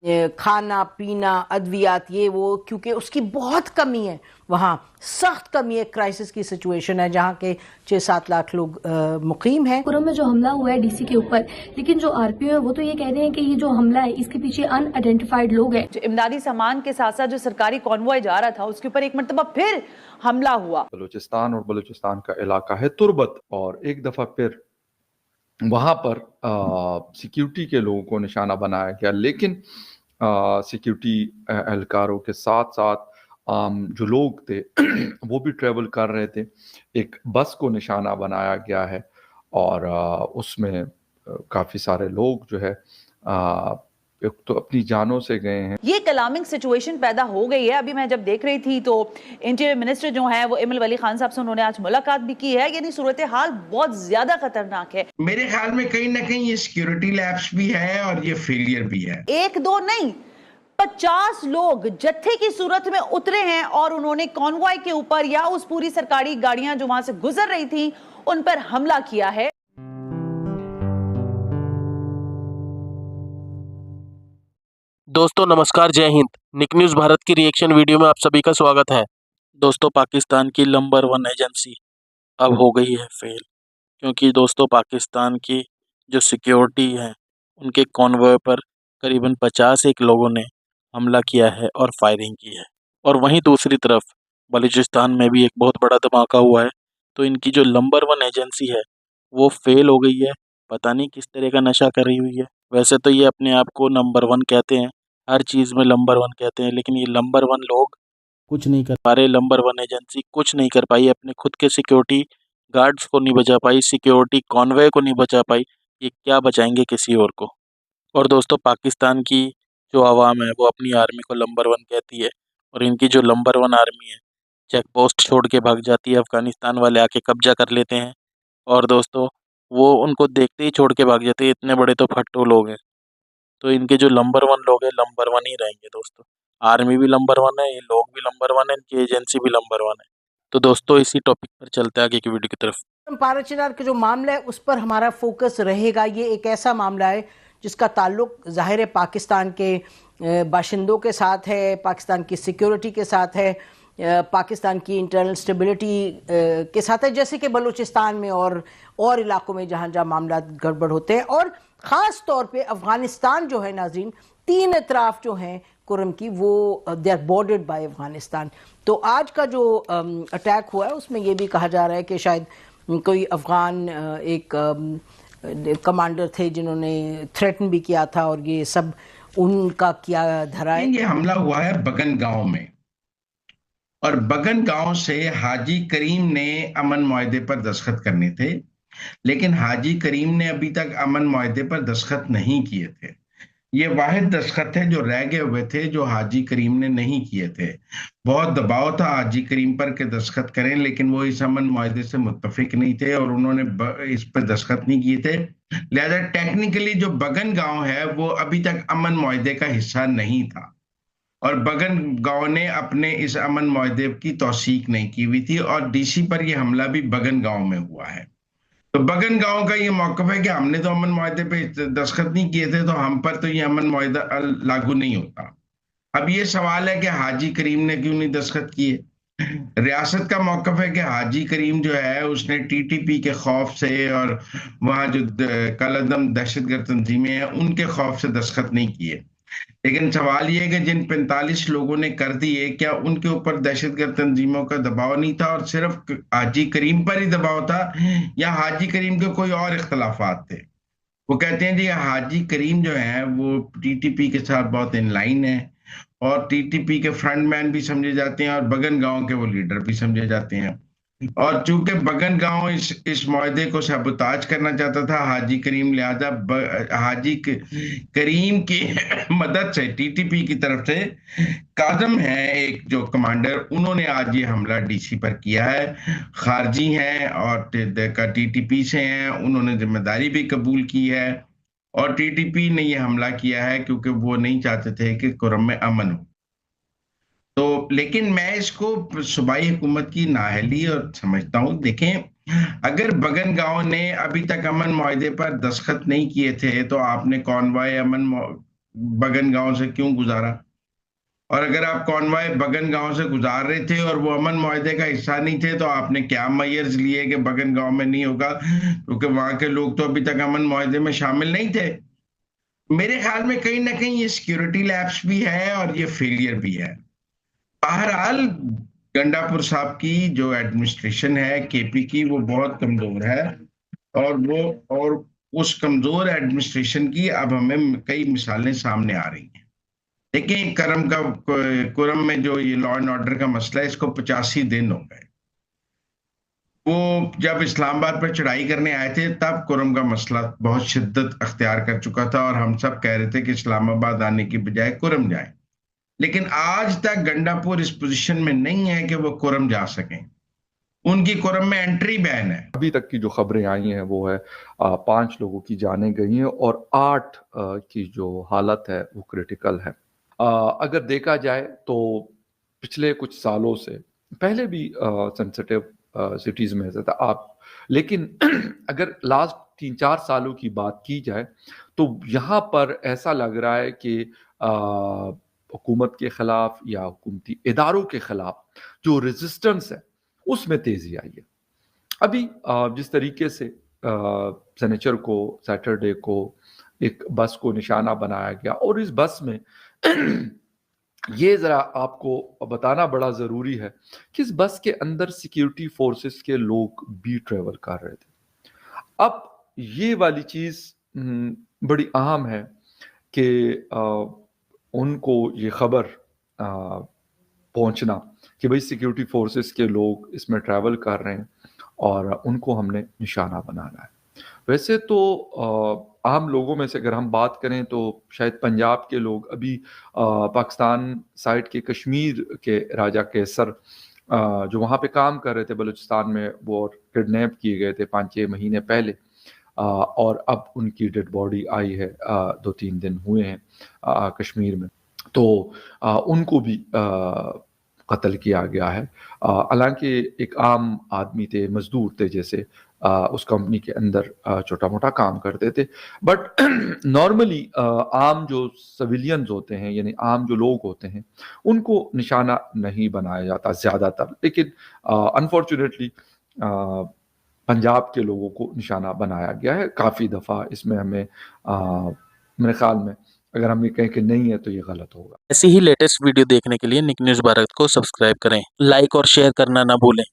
खाना पीना अद्वियात ये वो, क्योंकि उसकी बहुत कमी है वहाँ, सख्त कमी है। क्राइसिस की सिचुएशन है जहाँ के 6-7 लाख लोग मुकीम हैं। पुरम में जो हमला हुआ है डीसी के ऊपर, लेकिन जो आरपीओ है वो तो ये कह रहे हैं कि ये जो हमला है इसके पीछे अनआइडेंटिफाइड लोग हैं। जो इमदादी सामान के साथ साथ जो सरकारी कॉन्वॉय जा रहा था उसके ऊपर एक मरतबा फिर हमला हुआ। बलूचिस्तान और बलूचिस्तान का इलाका है तुर्बत, और एक दफा फिर वहां पर सिक्योरिटी के लोगों को निशाना बनाया गया, लेकिन सिक्योरिटी एहलकारों के साथ साथ जो लोग थे वो भी ट्रेवल कर रहे थे। एक बस को निशाना बनाया गया है और उसमें काफ़ी सारे लोग जो है एक तो अपनी जानों से गए हैं। ये कलामिंग सिचुएशन पैदा हो गई है। अभी मैं जब देख रही थी तो इंटीरियर मिनिस्टर जो है वो इमल वली खान साहब से उन्होंने आज मुलाकात भी की है, यानी सूरत हाल बहुत ज्यादा खतरनाक है। मेरे ख्याल में कहीं ना कहीं ये सिक्योरिटी लैप्स भी है और ये फेलियर भी है। एक दो नहीं, 50 लोग जत्थे की सूरत में उतरे हैं और उन्होंने कॉन्वॉय के ऊपर या उस पूरी सरकारी गाड़ियां जो वहां से गुजर रही थी उन पर हमला किया है। दोस्तों नमस्कार, जय हिंद। निक न्यूज़ भारत की रिएक्शन वीडियो में आप सभी का स्वागत है। दोस्तों पाकिस्तान की नंबर 1 एजेंसी अब हो गई है फेल, क्योंकि दोस्तों पाकिस्तान की जो सिक्योरिटी है उनके कॉन्वॉय पर करीबन 51 लोगों ने हमला किया है और फायरिंग की है। और वहीं दूसरी तरफ बलूचिस्तान में भी एक बहुत बड़ा धमाका हुआ है। तो इनकी जो नंबर 1 एजेंसी है वो फेल हो गई है। पता नहीं किस तरह का नशा कर रही हुई है। वैसे तो ये अपने आप को नंबर 1 कहते हैं, हर चीज़ में नंबर 1 कहते हैं, लेकिन ये नंबर 1 लोग कुछ नहीं कर पा रहे। नंबर 1 एजेंसी कुछ नहीं कर पाई, अपने खुद के सिक्योरिटी गार्ड्स को नहीं बचा पाई, सिक्योरिटी कॉन्वे को नहीं बचा पाई। ये क्या बचाएंगे किसी और को। और दोस्तों पाकिस्तान की जो आवाम है वो अपनी आर्मी को नंबर 1 कहती है, और इनकी जो नंबर 1 आर्मी है चेक पोस्ट छोड़ के भाग जाती है। अफगानिस्तान वाले आके कब्जा कर लेते हैं और दोस्तों वो उनको देखते ही छोड़ के भाग जाते हैं। इतने बड़े तो फट्टू लोग हैं। तो इनके जो नंबर 1 लोग हैं नंबर 1 ही रहेंगे दोस्तों। आर्मी भी नंबर 1 है, ये लोग भी नंबर 1 है, इनकी एजेंसी भी नंबर 1 है। तो दोस्तों इसी टॉपिक पर चलते हैं आगे की वीडियो की तरफ। पाराचीनार का जो मामला है उस पर हमारा फोकस रहेगा। ये एक ऐसा मामला है जिसका ताल्लुक ज़ाहिर है पाकिस्तान के बाशिंदों के साथ है, पाकिस्तान की सिक्योरिटी के साथ है, पाकिस्तान की इंटरनल स्टेबिलिटी के साथ है, जैसे कि बलूचिस्तान में और इलाकों में जहाँ जहाँ मामला गड़बड़ होते हैं। और ख़ास तौर पे अफ़गानिस्तान जो है नाज़रीन, 3 अतराफ़ जो हैं कुरम की वो they are bordered by Afghanistan. तो आज का जो अटैक हुआ है उसमें ये भी कहा जा रहा है कि शायद कोई अफ़गान एक कमांडर थे जिन्होंने थ्रेटन भी किया था, और ये सब उनका किया धरा है। ये हमला हुआ है बगन गांव में, और बगन गांव से हाजी करीम ने अमन मुआहदे पर दस्तखत करने थे, लेकिन हाजी करीम ने अभी तक अमन मुआहदे पर दस्तखत नहीं किए थे। ये वाहिद दस्तखत है जो रह गए हुए थे, जो हाजी करीम ने नहीं किए थे। बहुत दबाव था हाजी करीम पर के दस्तखत करें, लेकिन वो इस अमन मुआहदे से मुत्तफिक नहीं थे और उन्होंने इस पर दस्तखत नहीं किए थे। लिहाजा टेक्निकली जो बगन गांव है वो अभी तक अमन मुआहदे का हिस्सा नहीं था, और बगन गांव ने अपने इस अमन मुआहदे की तौसीक नहीं की हुई थी, और डीसी पर यह हमला भी बगन गांव में हुआ है। तो बगन गांव का ये मौकफ है कि हमने तो अमन मुआहदे पे दस्तखत नहीं किए थे, तो हम पर तो ये अमन मुआहदा लागू नहीं होता। अब ये सवाल है कि हाजी करीम ने क्यों नहीं दस्तखत किए। रियासत का मौकफ है कि हाजी करीम जो है उसने टीटीपी के खौफ से और वहां जो कलअदम दहशतगर्द तंजीमें हैं उनके खौफ से दस्तखत नहीं किए। लेकिन सवाल ये है कि जिन 45 लोगों ने कर दिए, क्या उनके ऊपर दहशतगर्द तंजीमों का दबाव नहीं था और सिर्फ हाजी करीम पर ही दबाव था, या हाजी करीम के कोई और इख्तलाफात थे। वो कहते हैं जी हाजी करीम जो है वो टीटीपी के साथ बहुत इन लाइन है और टीटीपी के फ्रंटमैन भी समझे जाते हैं और बगन गांव के वो लीडर भी समझे जाते हैं। और चूंकि बगन गांव इस मुआहदे को सबूताज करना चाहता था हाजी करीम, लिहाजा हाजी करीम की मदद से टीटीपी की तरफ से काजम है एक जो कमांडर, उन्होंने आज ये हमला डीसी पर किया है। खारजी हैं और टीटीपी से हैं, उन्होंने जिम्मेदारी भी कबूल की है और टीटीपी ने ये हमला किया है क्योंकि वो नहीं चाहते थे कि कुरम में अमन हो। तो लेकिन मैं इसको सूबाई हुकूमत की नाअहली और समझता हूँ। देखें, अगर बगन गांव ने अभी तक अमन मुआहदे पर दस्तखत नहीं किए थे तो आपने कॉन्वॉय अमन बगन गांव से क्यों गुजारा? और अगर आप कॉन्वॉय बगन गांव से गुजार रहे थे और वो अमन मुआहदे का हिस्सा नहीं थे, तो आपने क्या मेजर्स लिए कि बगन गांव में नहीं होगा, क्योंकि वहां के लोग तो अभी तक अमन मुआहदे में शामिल नहीं थे। मेरे ख्याल में कहीं ना कहीं ये सिक्योरिटी लैप्स भी है और ये फेलियर भी है। बहरहाल गंडापुर साहब की जो एडमिनिस्ट्रेशन है केपी की, वो बहुत कमजोर है, और उस कमजोर एडमिनिस्ट्रेशन की अब हमें कई मिसालें सामने आ रही हैं। देखिए, कुरम में जो ये लॉ एंड ऑर्डर का मसला है, इसको 85 दिन हो गए। वो जब इस्लामाबाद पर चढ़ाई करने आए थे तब कुरम का मसला बहुत शिद्दत अख्तियार कर चुका था और हम सब कह रहे थे कि इस्लामाबाद आने की बजाय कुरम जाए। लेकिन आज तक गंडापुर इस पोजीशन में नहीं है कि वो कुरम जा सकें। उनकी कुरम में एंट्री बैन है। अभी तक की जो खबरें आई हैं वो है 5 लोगों की जानें गई हैं और 8 की जो हालत है वो क्रिटिकल है। अगर देखा जाए तो पिछले कुछ सालों से पहले भी सेंसिटिव सिटीज में ऐसा था आप, लेकिन अगर लास्ट 3-4 सालों की बात की जाए तो यहाँ पर ऐसा लग रहा है कि हुकूमत के खिलाफ या हुकूमती इदारों के खिलाफ जो रेजिस्टेंस है उसमें तेजी आई है। अभी जिस तरीके से शनिचर को, सैटरडे को एक बस को निशाना बनाया गया और इस बस में ये जरा आपको बताना बड़ा जरूरी है कि इस बस के अंदर सिक्योरिटी फोर्सेस के लोग भी ट्रेवल कर रहे थे। अब ये वाली चीज बड़ी अहम है कि उनको ये खबर पहुंचना कि भाई सिक्योरिटी फोर्सेस के लोग इसमें ट्रैवल कर रहे हैं और उनको हमने निशाना बनाना है। वैसे तो आम लोगों में से अगर हम बात करें तो शायद पंजाब के लोग अभी पाकिस्तान साइड के कश्मीर के राजा कैसर जो वहाँ पे काम कर रहे थे बलूचिस्तान में, वो किडनैप किए गए थे 5-6 महीने पहले, और अब उनकी डेड बॉडी आई है 2-3 दिन हुए हैं कश्मीर में, तो उनको भी कत्ल किया गया है। हालांकि एक आम आदमी थे, मजदूर थे, जैसे उस कंपनी के अंदर छोटा मोटा काम करते थे, बट नॉर्मली आम जो सिविलियंस होते हैं यानी आम जो लोग होते हैं उनको निशाना नहीं बनाया जाता ज़्यादातर, लेकिन अनफॉर्चुनेटली पंजाब के लोगों को निशाना बनाया गया है काफ़ी दफ़ा। इसमें हमें मेरे ख्याल में अगर हम ये कहें कि नहीं है तो ये गलत होगा। ऐसी ही लेटेस्ट वीडियो देखने के लिए निक न्यूज़ भारत को सब्सक्राइब करें, लाइक और शेयर करना ना भूलें।